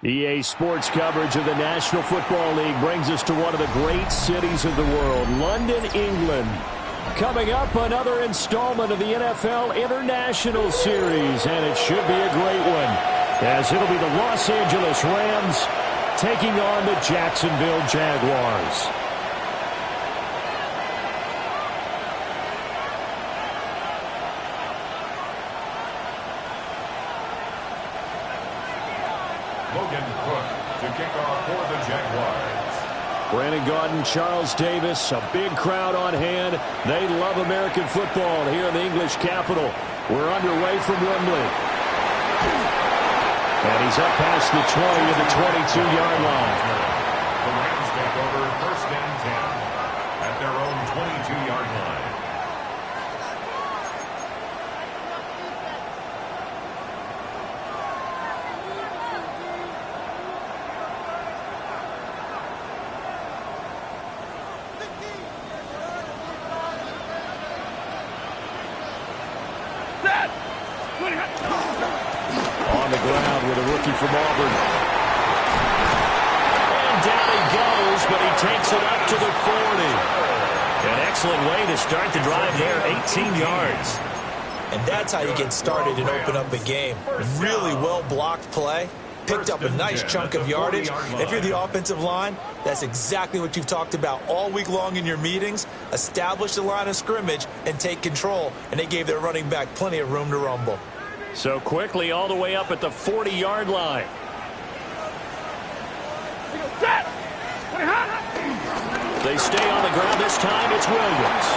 EA Sports coverage of the National Football League brings us to one of the great cities of the world, London, England. Coming up, another installment of the NFL International Series, and it should be a great one, as it'll be the Los Angeles Rams taking on the Jacksonville Jaguars. To kick off for the Jaguars. Brandon Gaudin, Charles Davis, a big crowd on hand. They love American football here in the English capital. We're underway from Wembley. And he's up past the 20 to the 22-yard line. The Rams take over first and 10 at their own 22-yard line. On the ground with a rookie from Auburn. And down he goes, but he takes it up to the 40. An excellent way to start the drive there, 18 yards. And that's how you get started and open up a game. Really well-blocked play. Picked up a nice chunk of yardage. If you're the offensive line, that's exactly what you've talked about all week long in your meetings. Establish the line of scrimmage and take control. And they gave their running back plenty of room to rumble. So quickly all the way up at the 40-yard line. They stay on the ground this time. It's Williams.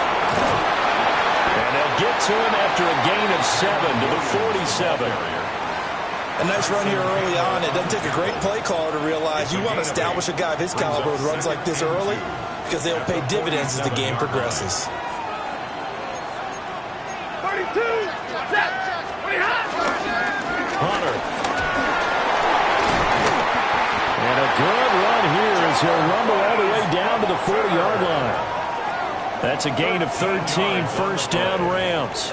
And they'll get to him after a gain of 7 to the 47. A nice run here early on. It doesn't take a great play caller to realize you want to establish a guy of his caliber with runs like this early because they'll pay dividends as the game progresses. 32, set, Hunter. And a good run here as he'll rumble all the way down to the 40-yard line. That's a gain of 13, first down Rams.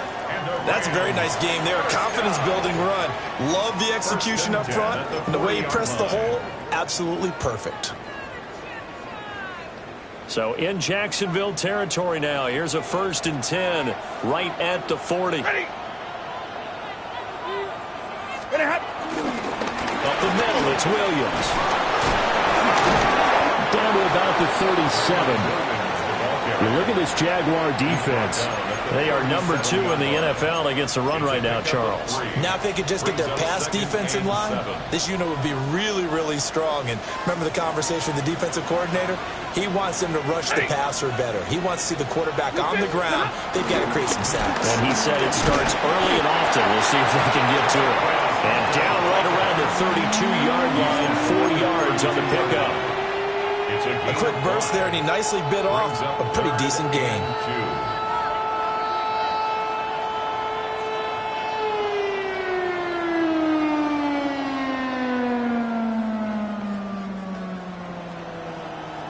That's a very nice game there. A confidence-building run. Love the execution up front. And the way he pressed the hole, absolutely perfect. So in Jacksonville territory now. Here's a first and 10 right at the 40. ready. Up the middle, it's Williams. Down to about the 37. You look at this Jaguar defense. They are number 2 in the NFL against the run right now, Charles. Now if they could just get their pass defense in line, this unit would be really, really strong. And remember the conversation with the defensive coordinator? He wants them to rush the passer better. He wants to see the quarterback on the ground. They've got to create some sacks. And he said it starts early and often. We'll see if they can get to it. And down right around the 32-yard line, 4 yards on the pickup. A quick burst there, and he nicely bit off a pretty decent gain.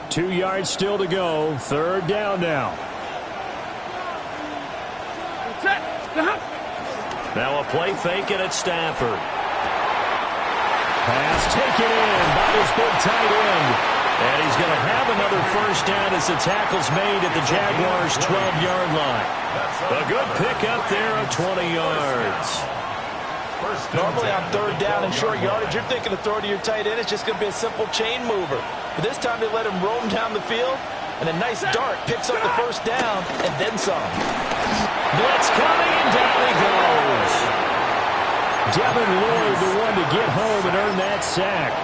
Two yards still to go. Third down now. Now a play fake and it's Stafford. Pass taken in by his big tight end. And he's going to have another first down as the tackle's made at the Jaguars' 12-yard line. A good pickup there of 20 yards. Normally on third down and short yardage, you're thinking to throw to your tight end. It's just going to be a simple chain mover. But this time they let him roam down the field, and a nice dart picks up the first down and then some. Blitz coming, and down he goes. Devin Lloyd, the one to get home and earn that sack.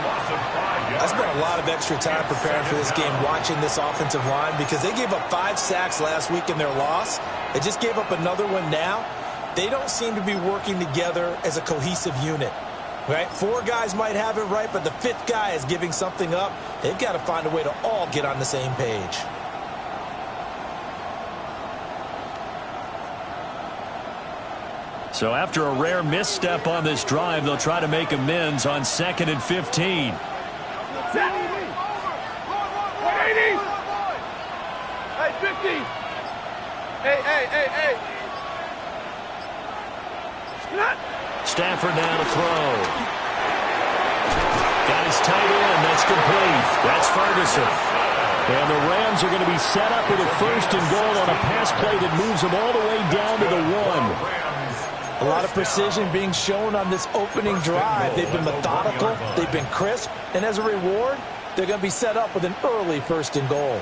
I spent a lot of extra time preparing for this game, watching this offensive line, because they gave up 5 sacks last week in their loss. They just gave up another one now. They don't seem to be working together as a cohesive unit. Right? 4 guys might have it right, but the 5th guy is giving something up. They've got to find a way to all get on the same page. So after a rare misstep on this drive, they'll try to make amends on 2nd and 15. 180. Hey, 50. Hey. Stafford now to throw. Got is tight end. That's complete. That's Ferguson. And the Rams are going to be set up with a first and goal on a pass play that moves them all the way down to the 1. A lot of precision being shown on this opening drive. They've been methodical. They've been crisp. And as a reward, they're going to be set up with an early first and goal.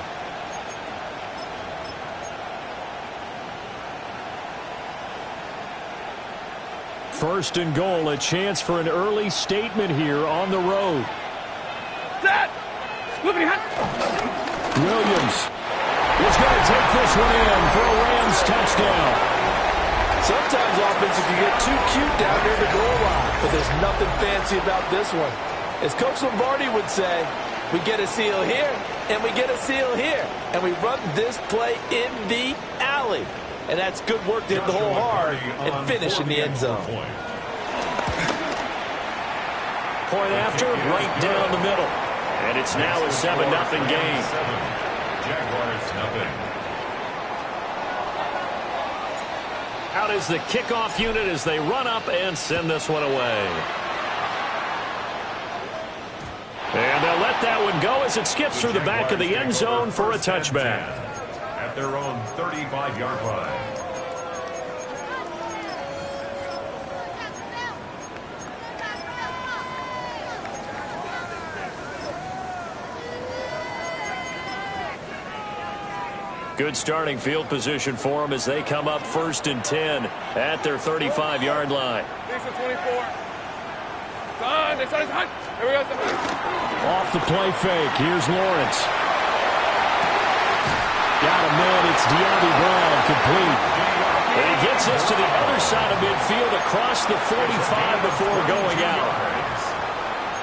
First and goal, a chance for an early statement here on the road. Set. Williams is going to take this one in for a Rams touchdown. Sometimes offenses can get too cute down near the goal line, but there's nothing fancy about this one. As Coach Lombardi would say, we get a seal here, and we get a seal here, and we run this play in the alley. And that's good work to hit the hole hard and finish in the end zone. Point after, right down the middle. And it's now a 7-0 game. Jaguars nothing. Out is the kickoff unit as they run up and send this one away. And they'll let that one go as it skips through the back of the end zone for a touchback. At their own 35-yard line. Good starting field position for them as they come up 1st and 10 at their 35-yard line. Decent 24. Son, they started hunt. Here we go. Off the play fake. Here's Lawrence. Got a man. It's De'Ami Brown, complete. And he gets us to the other side of midfield across the 45 before going out.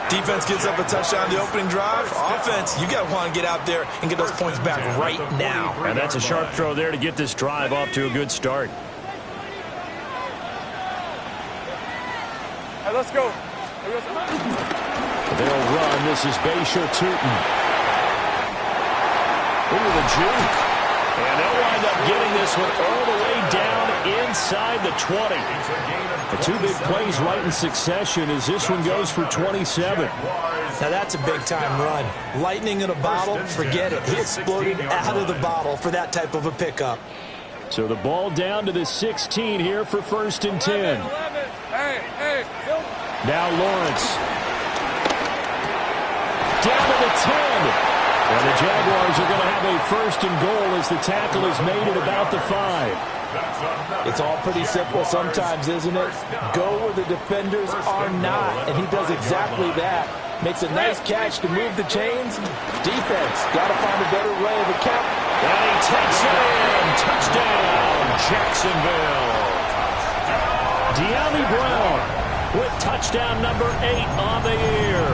Defense gives up a touchdown the opening drive. Offense, you got to want to get out there and get those points back right now. And that's a sharp throw there to get this drive off to a good start. Hey, let's go. They'll run. This is Baysher Tootin. Ooh, the juke. And they'll wind up getting this one all the way down inside the 20. The two big plays right in succession as this one goes for 27. Now that's a big-time run. Lightning in a bottle, forget it. He exploded out of the bottle for that type of a pickup. So the ball down to the 16 here for 1st and 10. Hey. Now Lawrence. Down to the 10. And the Jaguars are going to have a 1st and goal as the tackle is made at about the 5. It's all pretty simple sometimes, isn't it? Go where the defenders are not, and he does exactly that. Makes a nice catch to move the chains. Defense, got to find a better way of account. And he takes it in. Touchdown, Jacksonville. De'Ami Brown with touchdown number 8 on the year.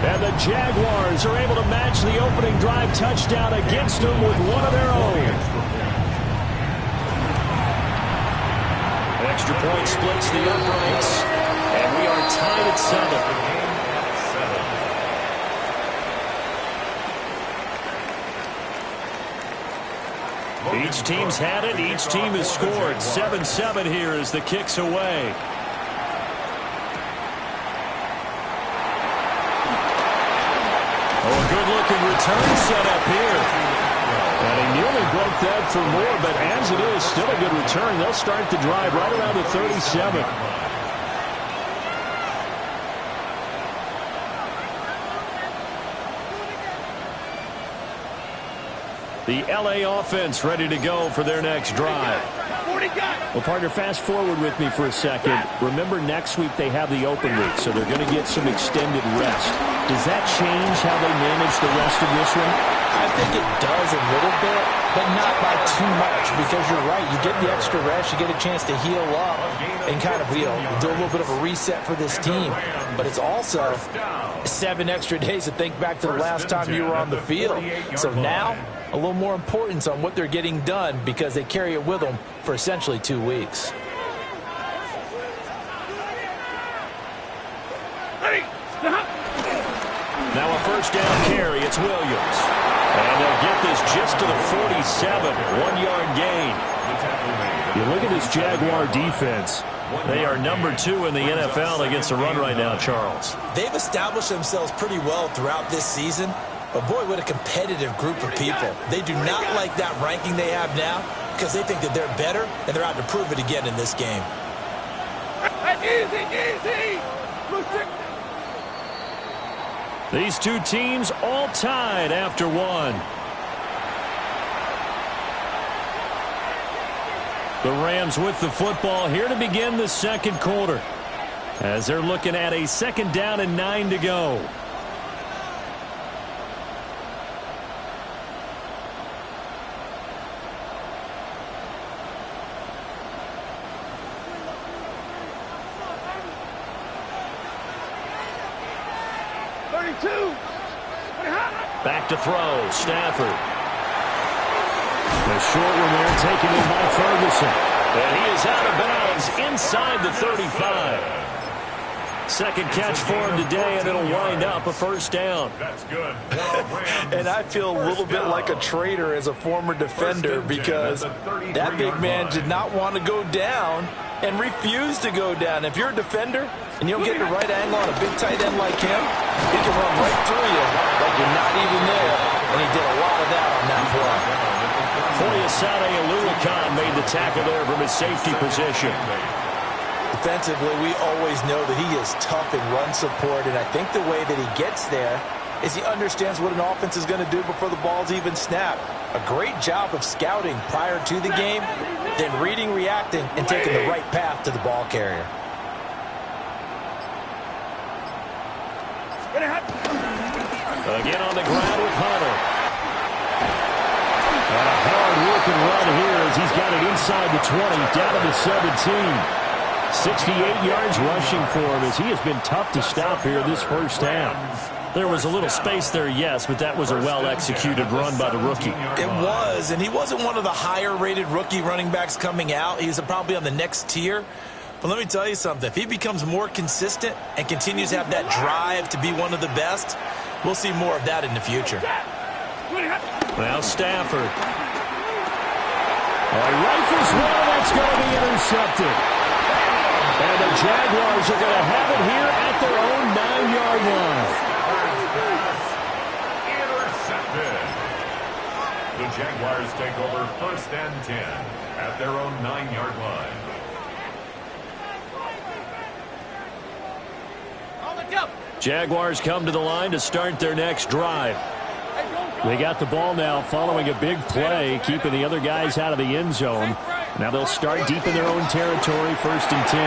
And the Jaguars are able to match the opening drive touchdown against them with one of their own. Extra point splits the uprights, and we are tied at 7. Each team's had it. Each team has scored. 7-7 here as the kick's away. Oh, a good-looking return set up here. And he nearly broke that for more, but as it is, still a good return. They'll start the drive right around the 37. The LA offense ready to go for their next drive. Well, partner, fast forward with me for a second. Remember, next week they have the open week, so they're going to get some extended rest. Does that change how they manage the rest of this one? I think it does a little bit, but not by too much, because you're right. You get the extra rest. You get a chance to heal up and kind of, do a little bit of a reset for this team. But it's also 7 extra days to think back to the last time you were on the field. So now, a little more importance on what they're getting done because they carry it with them for essentially 2 weeks. Now a first down carry. It's Williams. And they'll get this just to the 47. 1-yard gain. You look at this Jaguar defense. They are number 2 in the NFL against the run right now, Charles. They've established themselves pretty well throughout this season. But, boy, what a competitive group of people. They do not like that ranking they have now because they think that they're better, and they're out to prove it again in this game. Easy. These two teams all tied after one. The Rams with the football here to begin the second quarter, as they're looking at a 2nd down and 9 to go. Back to throw, Stafford. The short one there taken in by Ferguson. And he is out of bounds inside the 35. Second catch for him today, and it'll wind up a 1st down. That's good. And I feel a little bit like a traitor as a former defender because that big man did not want to go down and refused to go down. If you're a defender and you don't get the right angle on a big tight end like him, he can run right through you like you're not even there. And he did a lot of that on that play. Foyesade Aluakon made the tackle there from his safety position. Defensively, we always know that he is tough in run support, and I think the way that he gets there is he understands what an offense is going to do before the ball's even snapped. A great job of scouting prior to the game, then reading, reacting, and taking the right path to the ball carrier. Again on the ground with Hunter. And a hard-working run here as he's got it inside the 20, down to the 17. 68 yards rushing for him as he has been tough to stop here this first half. There was a little space there, yes, but that was a well-executed run by the rookie. It was, and he wasn't one of the higher-rated rookie running backs coming out. He's probably on the next tier. But let me tell you something. If he becomes more consistent and continues to have that drive to be one of the best, we'll see more of that in the future. Now Stafford. He rifles one, that's going to be intercepted. And the Jaguars are going to have it here at their own 9-yard line. Intercepted. The Jaguars take over 1st and 10 at their own 9-yard line. Jaguars come to the line to start their next drive. They got the ball now following a big play, keeping the other guys out of the end zone. Now they'll start deep in their own territory, 1st and 10.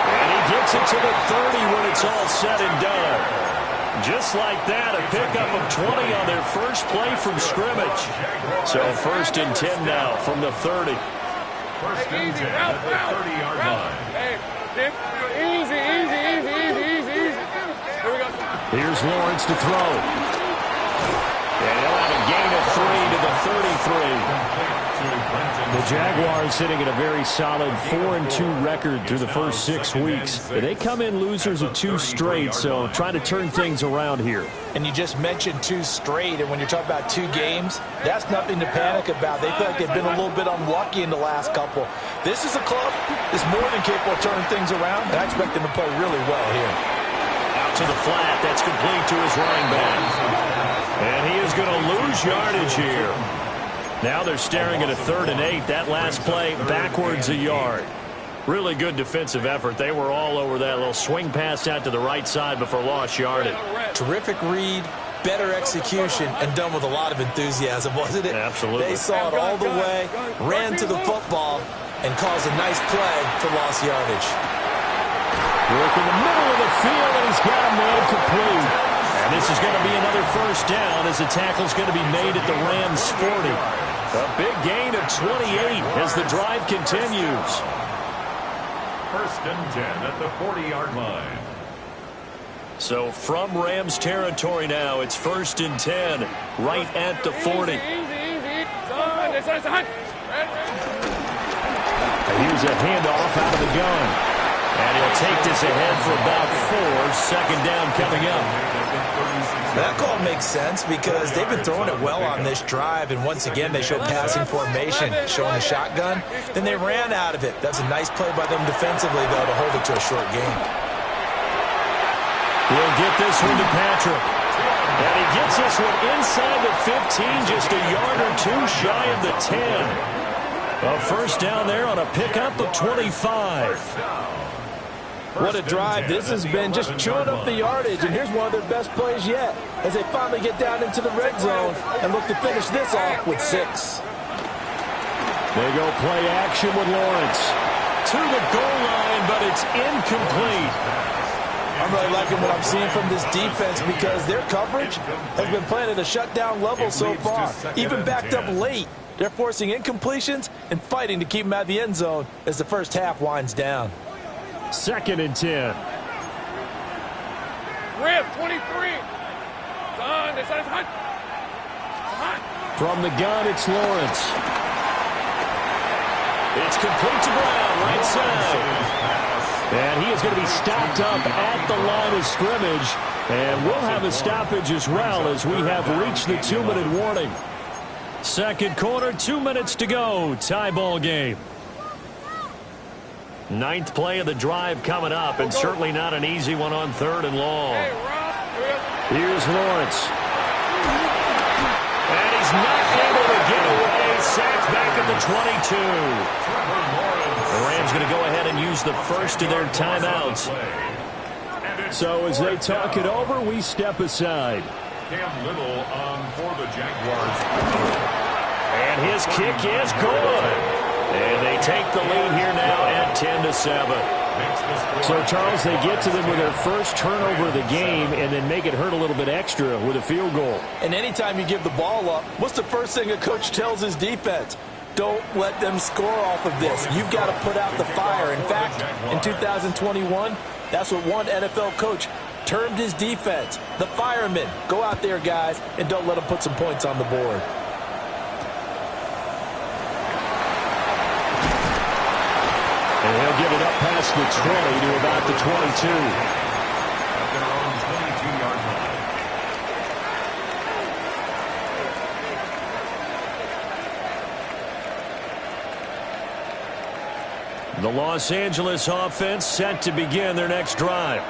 And he gets it to the 30 when it's all said and done. Just like that, a pickup of 20 on their first play from scrimmage. So 1st and 10 now from the 30. 1st and 10 at the 30-yard line. Easy. Here we go. Here's Lawrence to throw. And he'll have a gain of 3 to the 33. The Jaguars sitting at a very solid 4-2 record through the first 6 weeks. They come in losers of 2 straight, so trying to turn things around here. And you just mentioned 2 straight, and when you're talking about 2 games, that's nothing to panic about. They feel like they've been a little bit unlucky in the last couple. This is a club that's more than capable of turning things around, and I expect them to play really well here. Out to the flat, that's complete to his running back. And he is going to lose yardage here. Now they're staring at a 3rd and 8. That last play backwards a yard. Really good defensive effort. They were all over that little swing pass out to the right side before lost yardage. Terrific read, better execution, and done with a lot of enthusiasm, wasn't it? Absolutely. They saw it all the way, ran to the football, and caused a nice play for lost yardage. Work in the middle of the field, and he's got him made complete. And this is going to be another 1st down as the tackle's going to be made at the Rams' 40. A big gain of 28 as the drive continues. 1st and 10 at the 40-yard line. So from Rams territory now, it's 1st and 10 right at the 40. Here's a handoff out of the gun. And he'll take this ahead for about 4. 2nd down coming up. That call makes sense because they've been throwing it well on this drive, and once again they show passing formation, showing a shotgun. Then they ran out of it. That's a nice play by them defensively, though, to hold it to a short gain. He'll get this one to Patrick. And he gets this one inside the 15, just a yard or two shy of the 10. A first down there on a pickup of 25. What a drive. This has been just chewing up the yardage, and here's one of their best plays yet as they finally get down into the red zone and look to finish this off with 6. They go play action with Lawrence. To the goal line, but it's incomplete. I'm really liking what I'm seeing from this defense because their coverage has been playing at a shutdown level so far. Even backed up late, they're forcing incompletions and fighting to keep them out of the end zone as the first half winds down. 2nd and 10. Rip, 23. From the gun, it's Lawrence. It's complete to Brown, right side. And he is going to be stopped up at the line of scrimmage. And we'll have a stoppage as well as we have reached the 2-minute warning. Second quarter, 2 minutes to go. Tie ball game. 9th play of the drive coming up, and certainly not an easy one on 3rd and long. Here's Lawrence. And he's not able to get away. Sacked back at the 22. The Rams going to go ahead and use the first of their timeouts. So as they talk it over, we step aside. Cam Little for the Jaguars. And his kick is good. And they take the lead here now at 10-7. So, Charles, they get to them with their first turnover of the game and then make it hurt a little bit extra with a field goal. And anytime you give the ball up, what's the first thing a coach tells his defense? Don't let them score off of this. You've got to put out the fire. In fact, in 2021, that's what one NFL coach termed his defense. The firemen. Go out there, guys, and don't let them put some points on the board. And he'll give it up past the 20 to about the 22. At their own 22-yard line. The Los Angeles offense set to begin their next drive.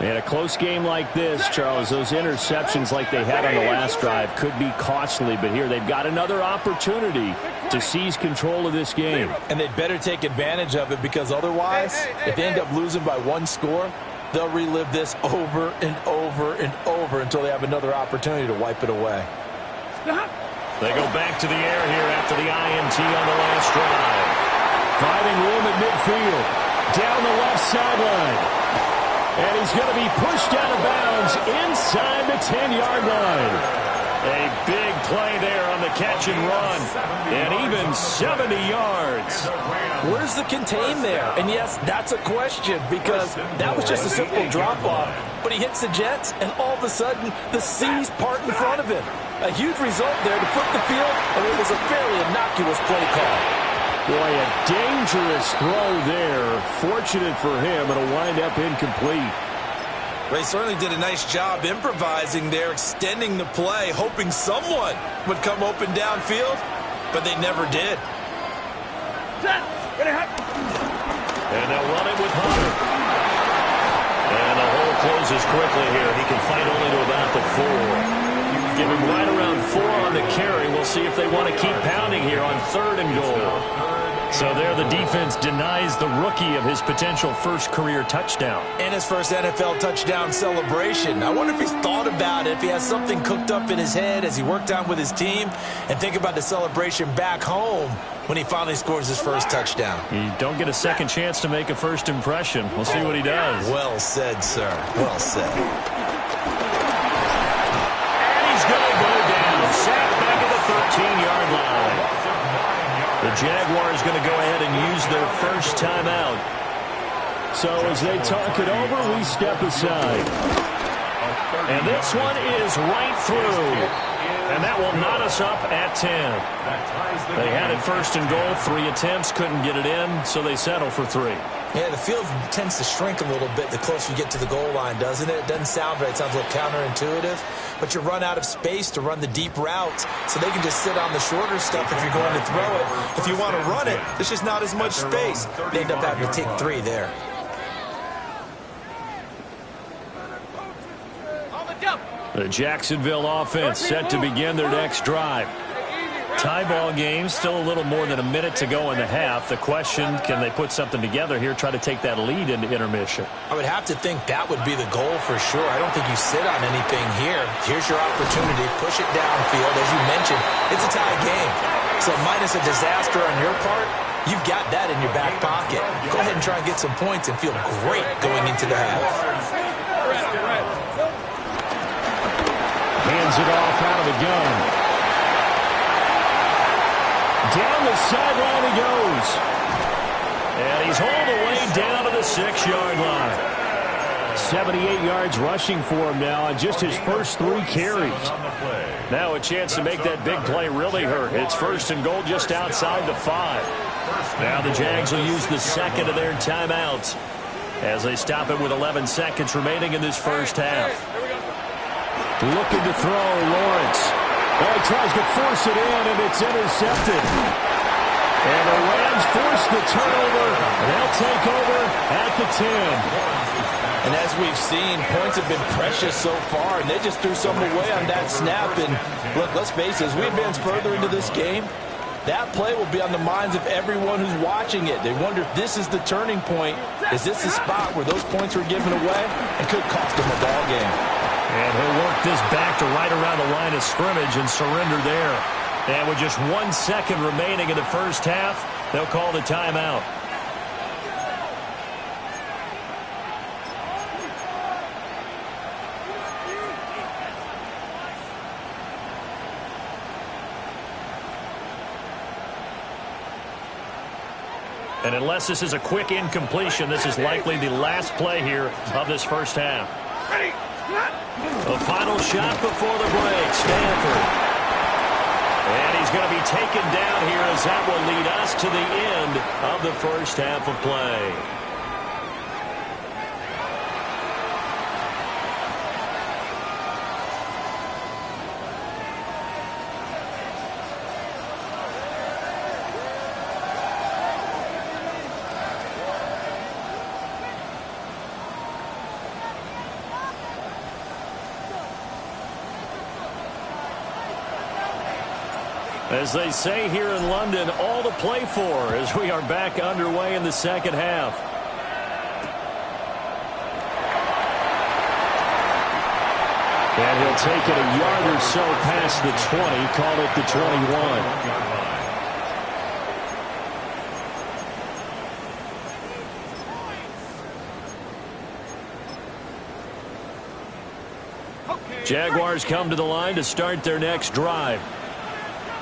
And a close game like this, Charles, those interceptions like they had on the last drive could be costly. But here they've got another opportunity to seize control of this game. And they'd better take advantage of it because otherwise, if they end up losing by 1 score, they'll relive this over and over and over until they have another opportunity to wipe it away. They go back to the air here after the INT on the last drive. Finding room at midfield. Down the left sideline. And he's going to be pushed out of bounds inside the 10-yard line. A big play there on the catch and run. And even 70 yards. Where's the contain there? And yes, that's a question because that was just a simple drop-off. But he hits the Jets, and all of a sudden, the seas part in front of him. A huge result there to flip the field, and it was a fairly innocuous play call. Boy, a dangerous throw there. Fortunate for him, it'll wind up incomplete. They certainly did a nice job improvising there, extending the play, hoping someone would come open downfield, but they never did. And they'll run it with Hunter. And the hole closes quickly here. He can fight only to about the 4. Give him right around 4 on the carry. We'll see if they want to keep pounding here on 3rd and goal. So there the defense denies the rookie of his potential first career touchdown. And his first NFL touchdown celebration. I wonder if he's thought about it, if he has something cooked up in his head as he worked out with his team, and think about the celebration back home when he finally scores his first touchdown. You don't get a second chance to make a first impression. We'll see what he does. Well said, sir. Well said. And he's going to go down. Sacked back at the 13-yard line. The Jaguars going to go ahead and use their first timeout. So as they talk it over, we step aside. And this one is right through. And that will knot us up at 10. They had it first and goal, 3 attempts, couldn't get it in, so they settle for 3. Yeah, the field tends to shrink a little bit the closer you get to the goal line, doesn't it? It doesn't sound right. It sounds a little counterintuitive. But you run out of space to run the deep routes, so they can just sit on the shorter stuff if you're going to throw it. If you want to run it, there's just not as much space. They end up having to take 3 there. The Jacksonville offense set to begin their next drive. Tie ball game, still a little more than a minute to go in the half. The question, can they put something together here, try to take that lead into intermission? I would have to think that would be the goal for sure. I don't think you sit on anything here. Here's your opportunity. Push it downfield. As you mentioned, it's a tie game. So minus a disaster on your part, you've got that in your back pocket. Go ahead and try and get some points and feel great going into the half. Hands it off out of the gun. Down the sideline he goes. And he's hauled away down to the 6-yard line. 78 yards rushing for him now on just his first 3 carries. Now a chance to make that big play really hurt. It's first and goal just outside the 5. Now the Jags will use the second of their timeouts as they stop it with 11 seconds remaining in this first half. Looking to throw, Lawrence. Oh, he tries to force it in, and it's intercepted. And the Rams force the turnover. They'll take over at the 10. And as we've seen, points have been precious so far, and they just threw some away on that snap. And look, let's face it, as we advance further into this game, that play will be on the minds of everyone who's watching it. They wonder if this is the turning point. Is this the spot where those points were given away and could cost them a ball game? And he'll work this back to right around the line of scrimmage and surrender there. And with just 1 second remaining in the first half, they'll call the timeout. And unless this is a quick incompletion, this is likely the last play here of this first half. The final shot before the break, Stanford. And he's going to be taken down here as that will lead us to the end of the first half of play. As they say here in London, all to play for as we are back underway in the second half. And he'll take it a yard or so past the 20, call it the 21. Jaguars come to the line to start their next drive.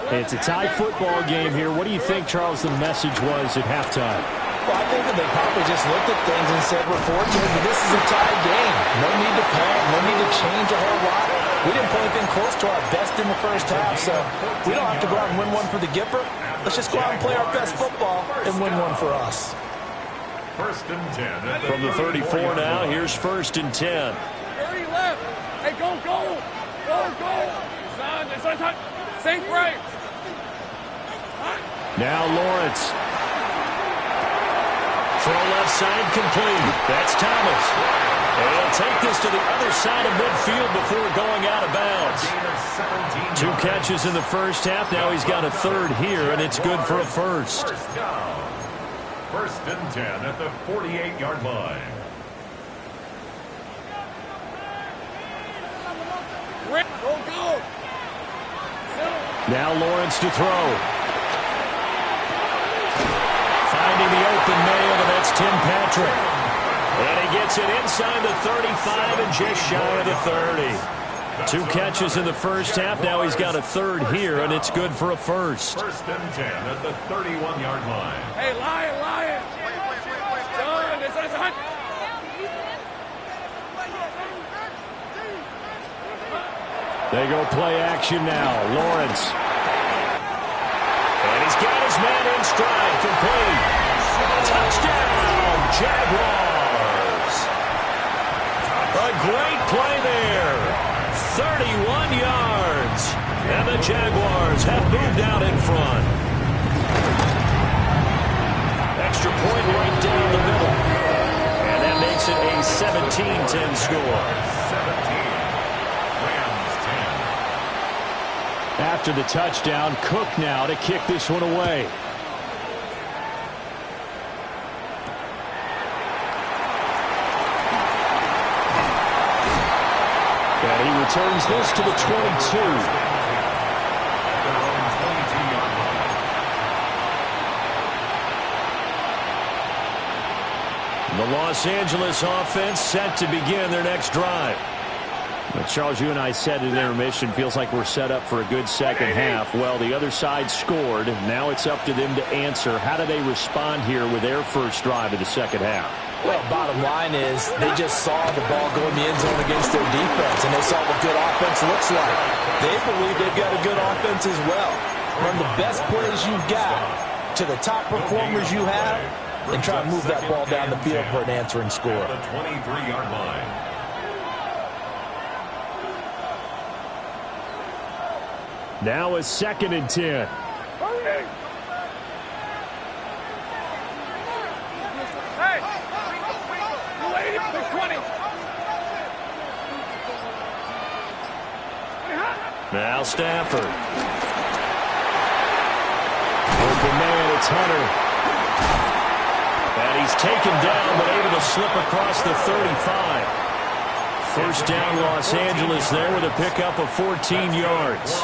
It's a tie football game here. What do you think, Charles, the message was at halftime? Well, I think that they probably just looked at things and said, we're fortunate that this is a tie game. No need to panic. No need to change a whole lot. We didn't play anything close to our best in the first half, so we don't have to go out and win one for the Gipper. Let's just go out and play our best football and win one for us. First and 10. From the 34 now, here's first and 10. 30 left. Hey, go, go. Go, go. Son, think right. Now Lawrence. Throw left side complete. That's Thomas. And he'll take this to the other side of midfield before going out of bounds. 2 catches in the first half. Now he's got a third here, and it's good for a first. First and 10 at the 48-yard line. Go, go. Now Lawrence to throw. Finding the open man, and that's Tim Patrick. And he gets it inside the 35 and just shy of the 30. 2 catches in the first half. Now he's got a third here, and it's good for a first. First and 10 at the 31-yard line. Hey, Lion. Son, it's a hunt. They go play action now. Lawrence. And he's got his man in stride. Complete. Touchdown, Jaguars. A great play there. 31 yards. And the Jaguars have moved out in front. Extra point right down the middle. And that makes it a 17-10 score. 17. Rams 10. After the touchdown, Cook now to kick this one away. And he returns this to the 22. The Los Angeles offense set to begin their next drive. Well, Charles, you and I said at intermission, feels like we're set up for a good second half. Well, the other side scored. Now it's up to them to answer. How do they respond here with their first drive of the second half? Well, bottom line is they just saw the ball go in the end zone against their defense, and they saw what good offense looks like. They believe they've got a good offense as well. Run the best plays you've got to the top performers you have, and try to move that ball down the field for an answering score. The 23-yard line. Now a 2nd and 10. Hey! You lady, big 20. Now Stafford. Open man, it's Hunter. And he's taken down, but able to slip across the 35. First down, Los Angeles there with a pickup of 14 yards.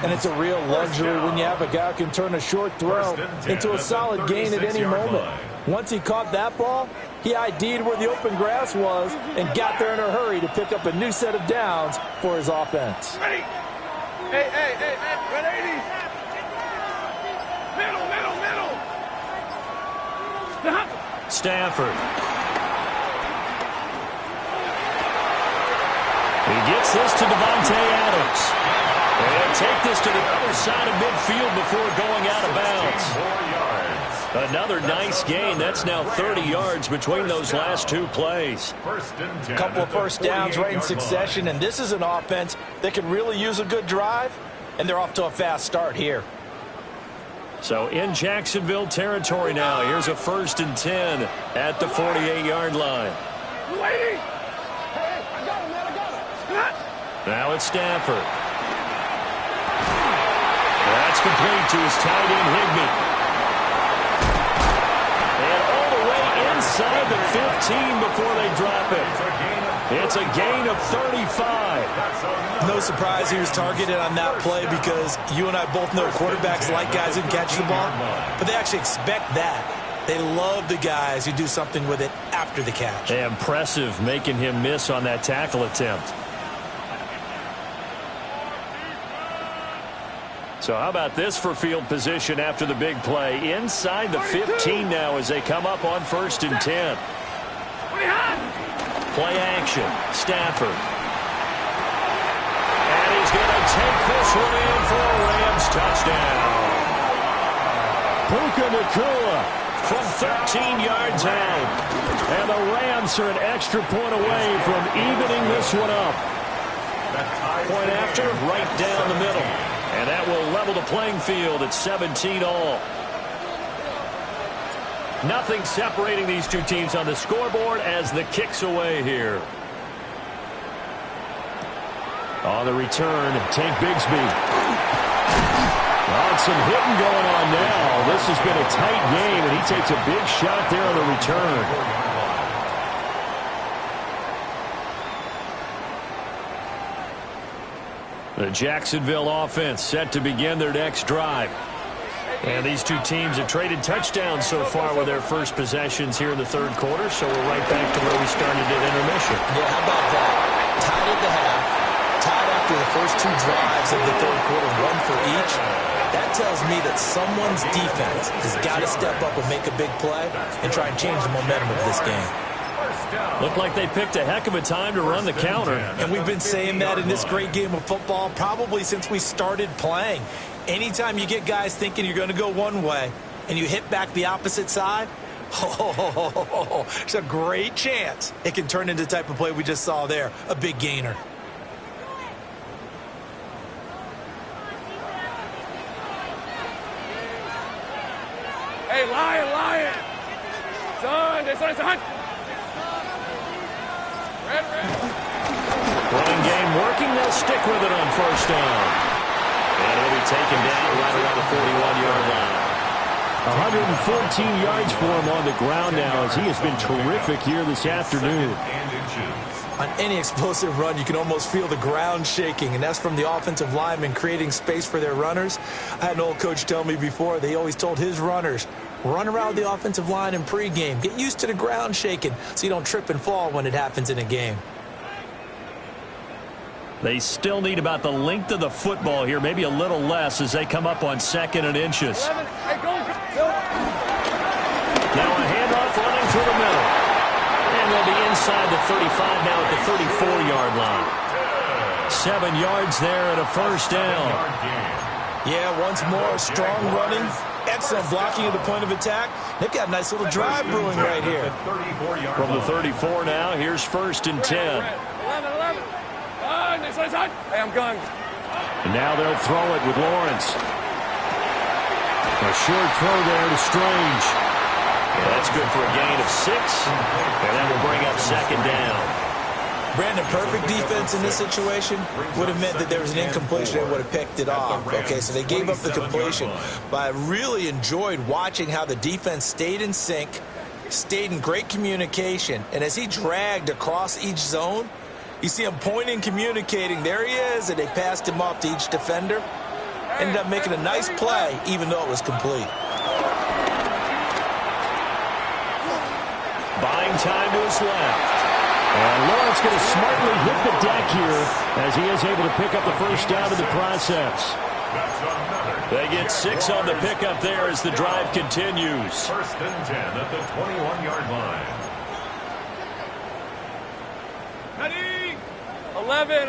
And it's a real luxury when you have a guy who can turn a short throw into a solid gain at any moment. Once he caught that ball, he ID'd where the open grass was and got there in a hurry to pick up a new set of downs for his offense. Ready? Hey, 180. Middle. Stafford. He gets this to Devontae Adams. And take this to the other side of midfield before going out of bounds. Another nice gain. That's now 30 yards between those last two plays. A couple of first downs right in succession, and this is an offense that can really use a good drive, and they're off to a fast start here. So in Jacksonville territory now. Here's a 1st and 10 at the 48-yard line. Lady! Hey, I got him, man. Now it's Stafford. That's complete to his tight end, Higbee. And all the way inside the 15 before they drop it. It's a gain of 35. No surprise he was targeted on that play because you and I both know quarterbacks like guys who catch the ball, but they actually expect that. They love the guys who do something with it after the catch. Impressive making him miss on that tackle attempt. So how about this for field position after the big play? Inside the 15 now as they come up on 1st and 10. Play action. Stafford. And he's going to take this one in for a Rams touchdown. Puka Nacua from 13 yards out. And the Rams are an extra point away from evening this one up. Point after, right down the middle. And that will level the playing field at 17 all. Nothing separating these two teams on the scoreboard as the kick's away here. On the return, Tank Bigsby. Oh, some hitting going on now. This has been a tight game, and he takes a big shot there on the return. The Jacksonville offense set to begin their next drive. And these two teams have traded touchdowns so far with their first possessions here in the third quarter, so we're right back to where we started at intermission. Yeah, how about that? Tied at the half, tied after the first two drives of the third quarter, one for each. That tells me that someone's defense has got to step up and make a big play and try and change the momentum of this game. Looked like they picked a heck of a time to run the counter. And we've been saying that in this great game of football probably since we started playing. Anytime you get guys thinking you're going to go one way and you hit back the opposite side, it's a great chance it can turn into the type of play we just saw there, a big gainer. Hey, Lion. Son, son. Red. Running game working. They'll stick with it on first down. And he'll be taken down right around the 41-yard line. 114 yards for him on the ground now as he has been terrific here this afternoon. On any explosive run, you can almost feel the ground shaking, and that's from the offensive linemen creating space for their runners. I had an old coach tell me before, they always told his runners, run around the offensive line in pregame. Get used to the ground shaking so you don't trip and fall when it happens in a game. They still need about the length of the football here, maybe a little less as they come up on 2nd and inches. Hey, go. Now a handoff running through the middle. And they'll be inside the 35 now at the 34-yard line. 7 yards there and a first down. Yeah, once more, strong running, excellent blocking at the point of attack. They've got a nice little drive brewing right here. From the 34 now, here's 1st and 10. 11. Hey, I'm going. And now they'll throw it with Lawrence. A short throw there to Strange. That's good for a gain of 6. And that will bring up 2nd down. Brandon, perfect defense in this situation would have meant that there was an incompletion and would have picked it off. Okay, so they gave up the completion. But I really enjoyed watching how the defense stayed in sync, stayed in great communication. And as he dragged across each zone, you see him pointing, communicating. There he is, and they passed him off to each defender. Ended up making a nice play, even though it was complete. Buying time to his left. And Lawrence going to smartly hit the deck here as he is able to pick up the first down in the process. They get 6 on the pickup there as the drive continues. 1st and 10 at the 21-yard line. 11.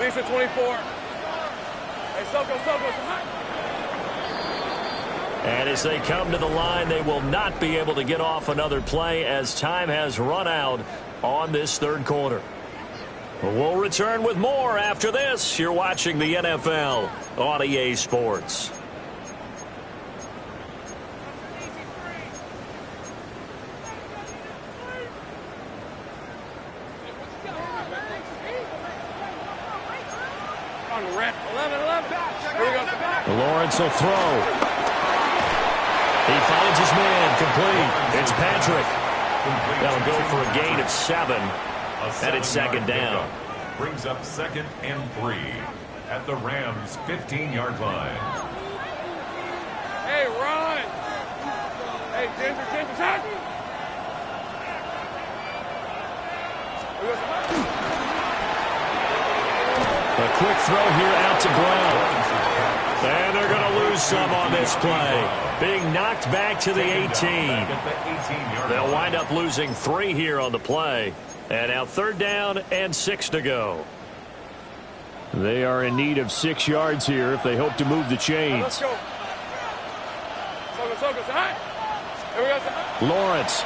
Lisa, 24. Hey, Soko. And as they come to the line, they will not be able to get off another play as time has run out on this 3rd quarter. We'll return with more after this. You're watching the NFL on EA Sports. Lawrence will throw. He finds his man complete. It's Patrick. That'll go for a gain of 7. And it's 2nd down. Brings up 2nd and 3 at the Rams' 15-yard line. Hey, run. Hey, Ginger, attack. A quick throw here out to Brown. And they're going to lose some on this play. Being knocked back to the 18. They'll wind up losing 3 here on the play. And now 3rd down and 6 to go. They are in need of 6 yards here if they hope to move the chains. Let's go. Lawrence.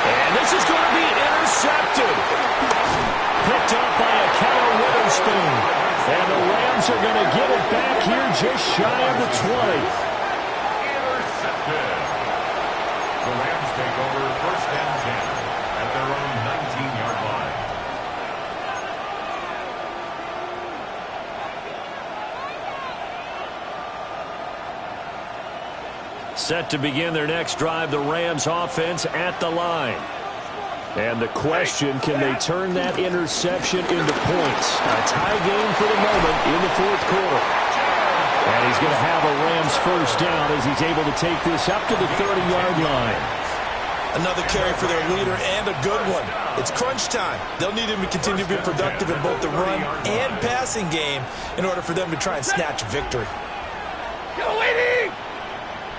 And this is going to be intercepted. Picked up by a Kyle Witherspoon. And the Rams are going to get it back here just shy of the 20. Intercepted. The Rams take over 1st and 10 at their own 19-yard line. Set to begin their next drive, the Rams offense at the line. And the question, can they turn that interception into points? A tie game for the moment in the 4th quarter. And he's going to have a Rams first down as he's able to take this up to the 30-yard line. Another carry for their leader and a good one. It's crunch time. They'll need him to continue to be productive in both the run and passing game in order for them to try and snatch a victory.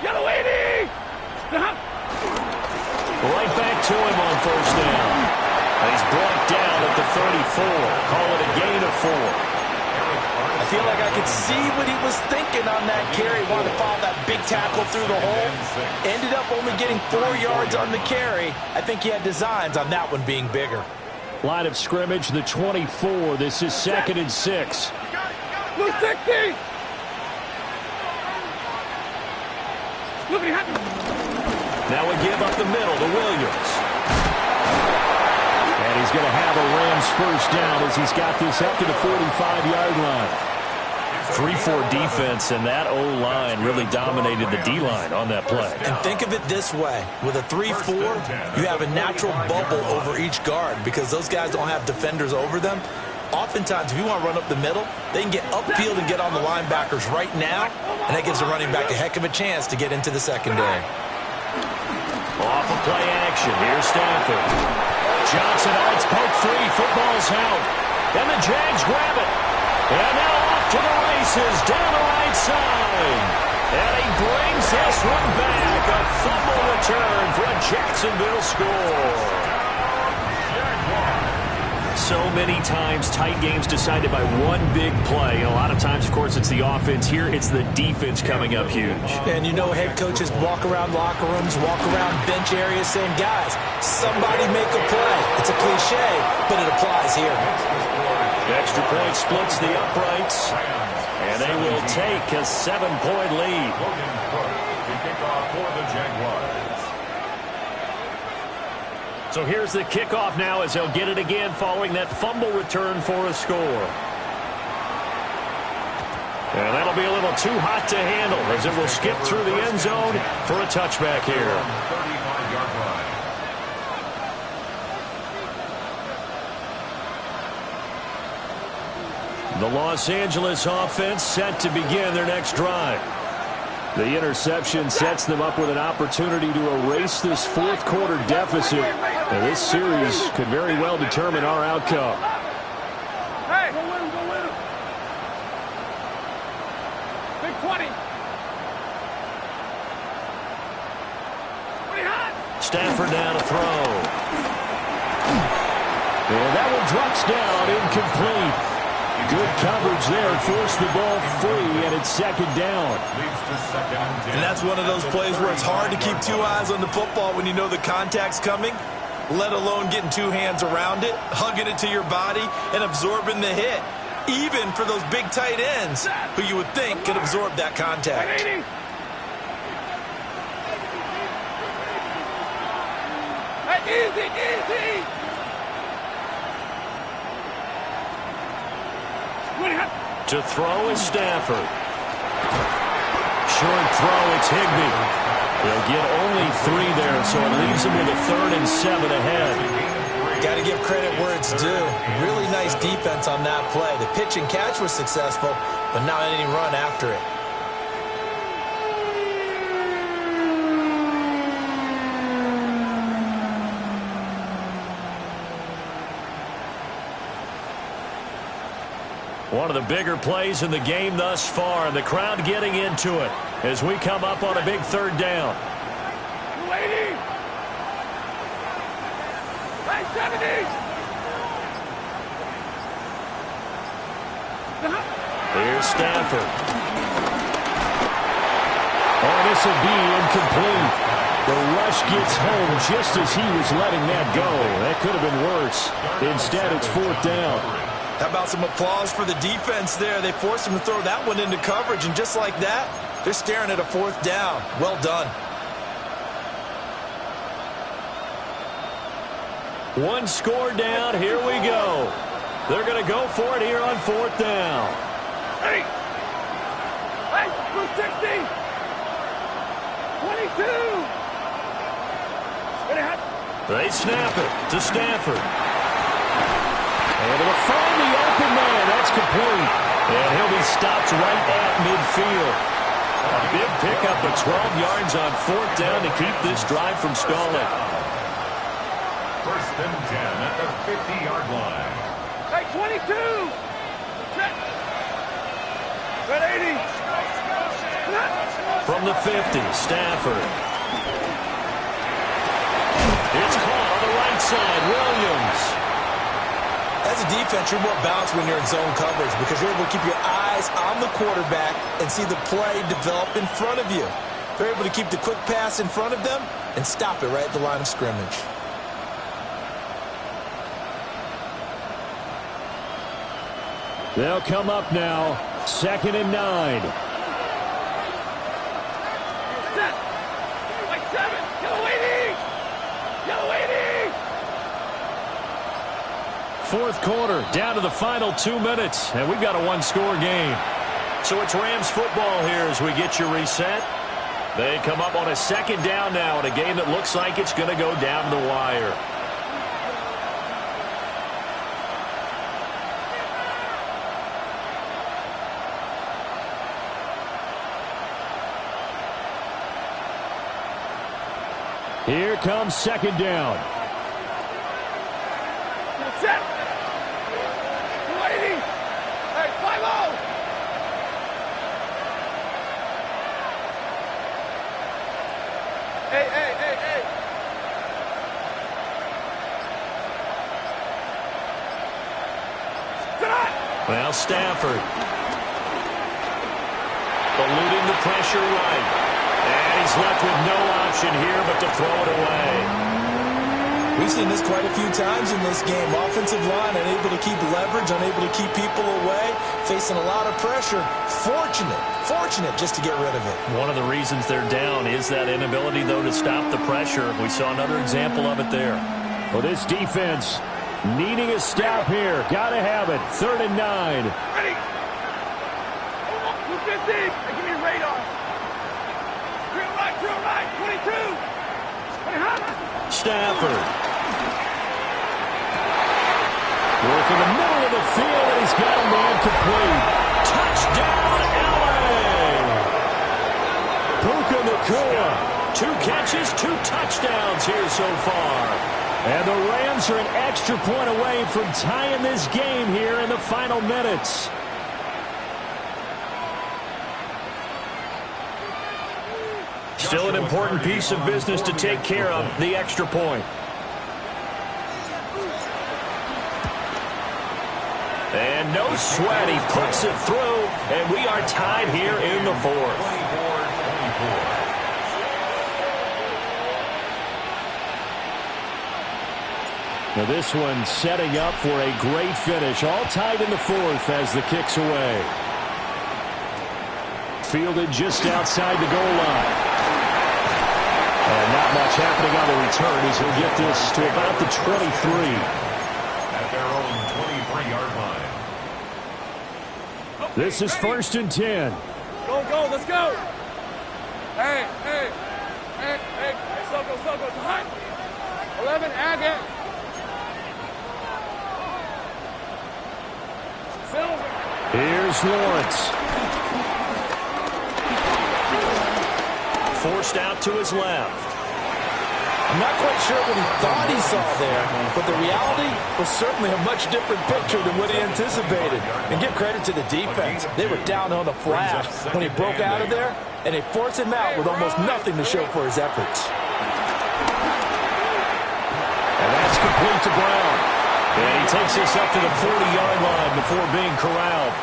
Get away! Call it a gain of 4. I feel like I could see what he was thinking on that carry. Wanted to follow that big tackle through the hole. Ended up only getting 4 yards on the carry. I think he had designs on that one being bigger. Line of scrimmage, the 24. This is 2nd and 6. Look, 60. Look what happened. Now we give up the middle to Williams. And he's going to have a Rams first down as he's got this up to the 45-yard line. 3-4 defense, and that O-line really dominated the D-line on that play. And think of it this way. With a 3-4, you have a natural bubble over each guard because those guys don't have defenders over them. Oftentimes, if you want to run up the middle, they can get upfield and get on the linebackers right now, and that gives the running back a heck of a chance to get into the secondary. Off of play action. Here's Stafford. Johnson, it's poke free. Football's out. And the Jags grab it. And now off to the races down the right side. And he brings this one back. A fumble return for a Jacksonville score. So many times tight games decided by one big play. And a lot of times, of course, it's the offense. Here, it's the defense coming up huge. And you know head coaches walk around locker rooms, walk around bench areas saying, guys, somebody make a play. It's a cliche, but it applies here. Extra point splits the uprights. And they will take a 7-point lead. To kick off for the Jaguars. So here's the kickoff now as they'll get it again following that fumble return for a score. And that'll be a little too hot to handle as it will skip through the end zone for a touchback here. 35-yard line. The Los Angeles offense set to begin their next drive. The interception sets them up with an opportunity to erase this fourth-quarter deficit. And this series could very well determine our outcome. Hey, go win him, go win him. Big 20. 20 hot. Stafford now to throw. And that one drops down, incomplete. Good coverage there, forced the ball free, and it's 2nd down. And that's one of those plays where it's hard to keep 2 eyes on the football when you know the contact's coming, let alone getting 2 hands around it, hugging it to your body, and absorbing the hit, even for those big tight ends who you would think could absorb that contact. Hey, easy, easy. To throw is Stafford. Short throw, it's Higbee. They'll get only 3 there, so it leaves them with a 3rd and 7 ahead. Got to give credit where it's due. Really nice defense on that play. The pitch and catch was successful, but not any run after it. One of the bigger plays in the game thus far, and the crowd getting into it as we come up on a big 3rd down. 280. Hey, 70. Here's Stafford. Oh, this will be incomplete. The rush gets home just as he was letting that go. That could have been worse. Instead, it's 4th down. How about some applause for the defense there? They forced him to throw that one into coverage, and just like that, they're staring at a 4th down. Well done. One score down. Here we go. They're going to go for it here on 4th down. Hey, 260. 22. They snap it to Stafford. Able to find the open man. That's complete. And he'll be stopped right at midfield. A big pickup of 12 yards on 4th down to keep this drive from stalling. 1st and 10 at the 50-yard line. Hey, 22. Check. Red 80. From the 50, Stafford. It's caught on the right side. Williams. As a defense, you're more balanced when you're in zone coverage because you're able to keep your eyes on the quarterback and see the play develop in front of you. They're able to keep the quick pass in front of them and stop it right at the line of scrimmage. They'll come up now, 2nd and 9. Set. Like 7. Yellow 80. Yellow 80. Fourth quarter, down to the final 2 minutes, and we've got a one-score game. So it's Rams football here as we get you reset. They come up on a 2nd down now in a game that looks like it's going to go down the wire. Here comes 2nd down. Set. 280. Hey, 5-0. Hey. Well, Stafford eluding the pressure right. And he's left with no option here but to throw it away. We've seen this quite a few times in this game. Offensive line unable to keep leverage, unable to keep people away, facing a lot of pressure. Fortunate just to get rid of it. One of the reasons they're down is that inability, though, to stop the pressure. We saw another example of it there. Well, this defense needing a stop here. Got to have it. 3rd and 9. Ready. 250. Hey, give me a radar. Drill right. 22. 20. Stafford. Work in the middle of the field, and he's got a man complete. Touchdown, LA! Puka Nacua. 2 catches, 2 touchdowns here so far. And the Rams are an extra point away from tying this game here in the final minutes. Still an important piece of business to take care of, the extra point. And no sweat, he puts it through, and we are tied here in the 4th. Now this one setting up for a great finish, all tied in the 4th as the kick's away. Fielded just outside the goal line. And not much happening on the return as he'll get this to about the 23. At their own 23-yard line. This is 1st and 10. Go, let's go. Hey, Soko, behind. 11, Agate. Silver. Here's Lawrence. Forced out to his left. I'm not quite sure what he thought he saw there, but the reality was certainly a much different picture than what he anticipated. And give credit to the defense. They were down on the flash when he broke out of there, and they forced him out with almost nothing to show for his efforts. And that's complete to Brown. And he takes this up to the 40-yard line before being corralled.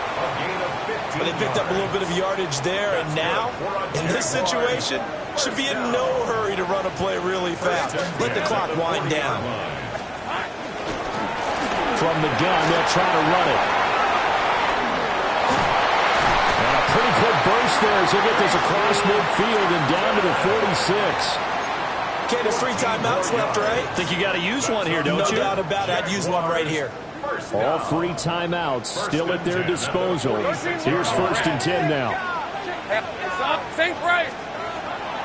But they picked up a little bit of yardage there, and now, in this situation, should be in no hurry to run a play really fast. Let the clock wind down. From the gun, they'll try to run it. And a pretty quick burst there as he'll get this across midfield and down to the 46. Okay, there's 3 timeouts left, right? Think you got to use one here, don't you? No doubt about it. I'd use one right here. All 3 timeouts still at their disposal. Here's 1st and 10 now. Same price.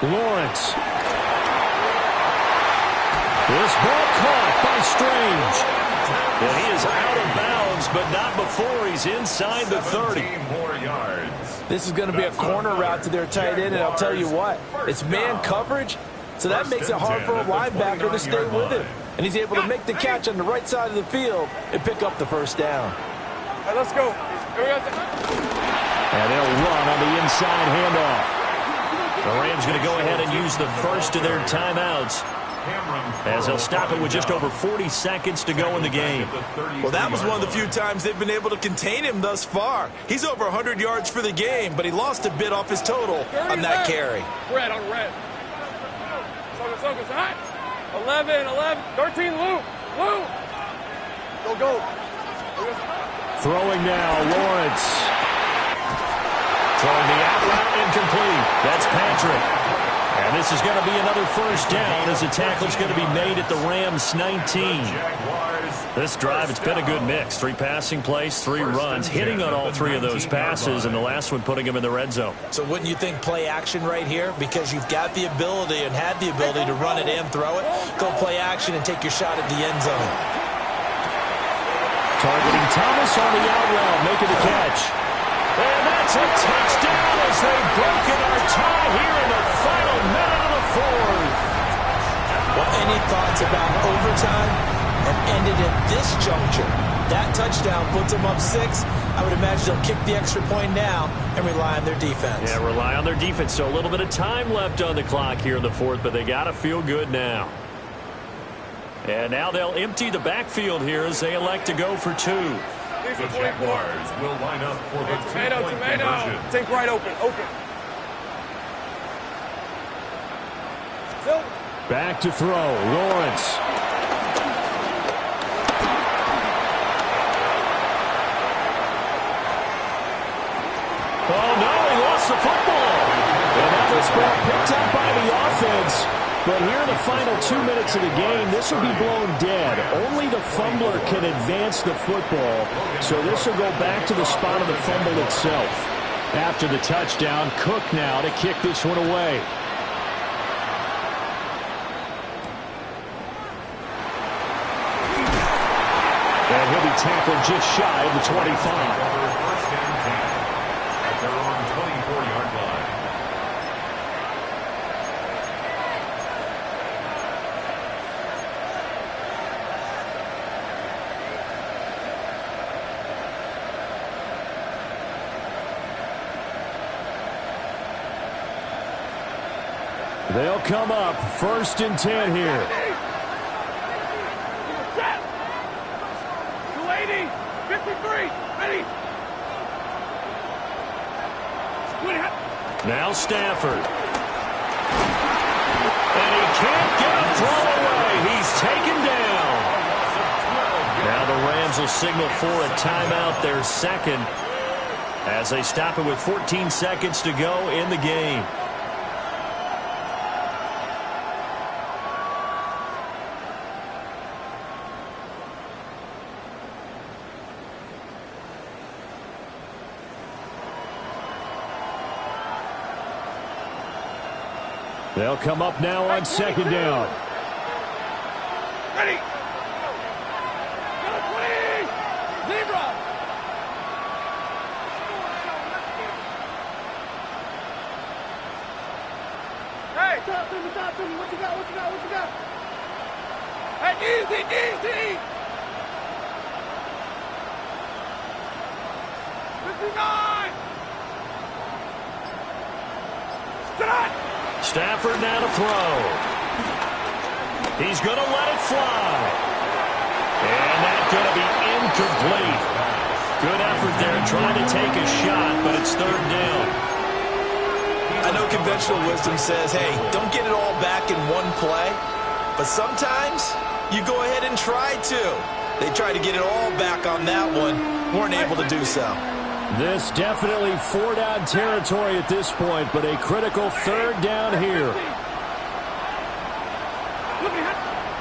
Lawrence. This ball caught by Strange. And he is out of bounds, but not before he's inside the 30. More yards. This is going to be a corner route to their tight end, and I'll tell you what, it's man coverage, so that makes it hard for a linebacker to stay with him. And he's able to make the catch on the right side of the field and pick up the 1st down. Hey, let's go. Here we go. And they'll run on the inside handoff. The Rams going to go ahead and use the first of their timeouts. as they'll stop it with just over 40 seconds to go in the game. Well, that was one of the few times they've been able to contain him thus far. He's over 100 yards for the game, but he lost a bit off his total on that carry. Red on red. Focus, hot. 11, 13, Lou. Go. Throwing now, Lawrence. Throwing the out route incomplete. That's Patrick. And this is going to be another first down as the tackle's going to be made at the Rams 19. This drive, it's been a good mix. 3 passing plays, 3 runs, hitting on all 3 of those passes, and the last one putting him in the red zone. So wouldn't you think play action right here? Because you've got the ability and had the ability to run it and throw it. Go play action and take your shot at the end zone. Targeting Thomas on the out route, making the catch. And that's a touchdown as they've broken our tie here in the final minute of the 4th. Well, any thoughts about overtime and ended at this juncture? That touchdown puts them up 6. I would imagine they'll kick the extra point now and rely on their defense. Yeah, rely on their defense. So a little bit of time left on the clock here in the 4th, but they got to feel good now. And now they'll empty the backfield here as they elect to go for 2. The Jaguars will line up for the two-point conversion. Think right open. Back to throw, Lawrence. Oh, no, he lost the football. And now this ball picked up by the offense. But here in the final 2 minutes of the game, this will be blown dead. Only the fumbler can advance the football, so this will go back to the spot of the fumble itself. After the touchdown, Cook now to kick this one away. And he'll be tackled just shy of the 25. First and 10 at their own 24-yard line. They'll come up 1st and 10 here. 280, 53, ready. Now Stafford. And he can't get a throw away. He's taken down. Now the Rams will signal for a timeout, their second, as they stop it with 14 seconds to go in the game. They'll come up now on 2nd down. Ready. 20. Zebra. Hey. Talk to me. What you got? Hey, easy. 59. Stop. Stafford now to throw. He's going to let it fly. And that's going to be incomplete. Good effort there trying to take a shot, but it's 3rd down. I know conventional wisdom says, hey, don't get it all back in one play. But sometimes you go ahead and try to. They tried to get it all back on that one. Weren't able to do so. This definitely 4-down territory at this point, but a critical 3rd down here.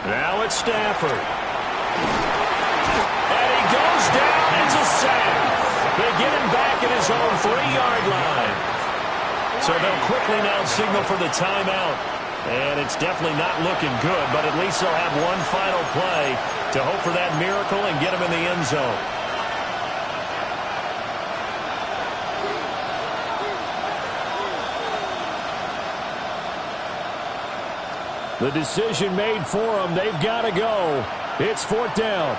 Now it's Stafford. And he goes down. It's a sack. They get him back at his own 3-yard line. So they'll quickly now signal for the timeout. And it's definitely not looking good, but at least they'll have one final play to hope for that miracle and get him in the end zone. The decision made for them. They've got to go. It's 4th down.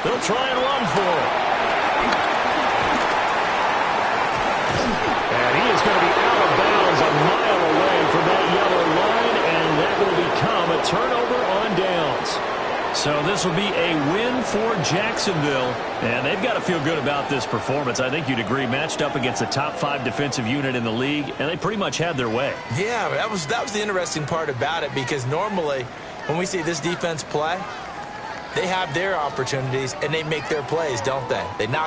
They'll try and run for it. And he is going to be out of bounds a mile away from that yellow So this will be a win for Jacksonville, and they've got to feel good about this performance. I think you'd agree, matched up against a top 5 defensive unit in the league, and they pretty much had their way. Yeah, that was the interesting part about it, because normally when we see this defense play, they have their opportunities and they make their plays, don't they? They knock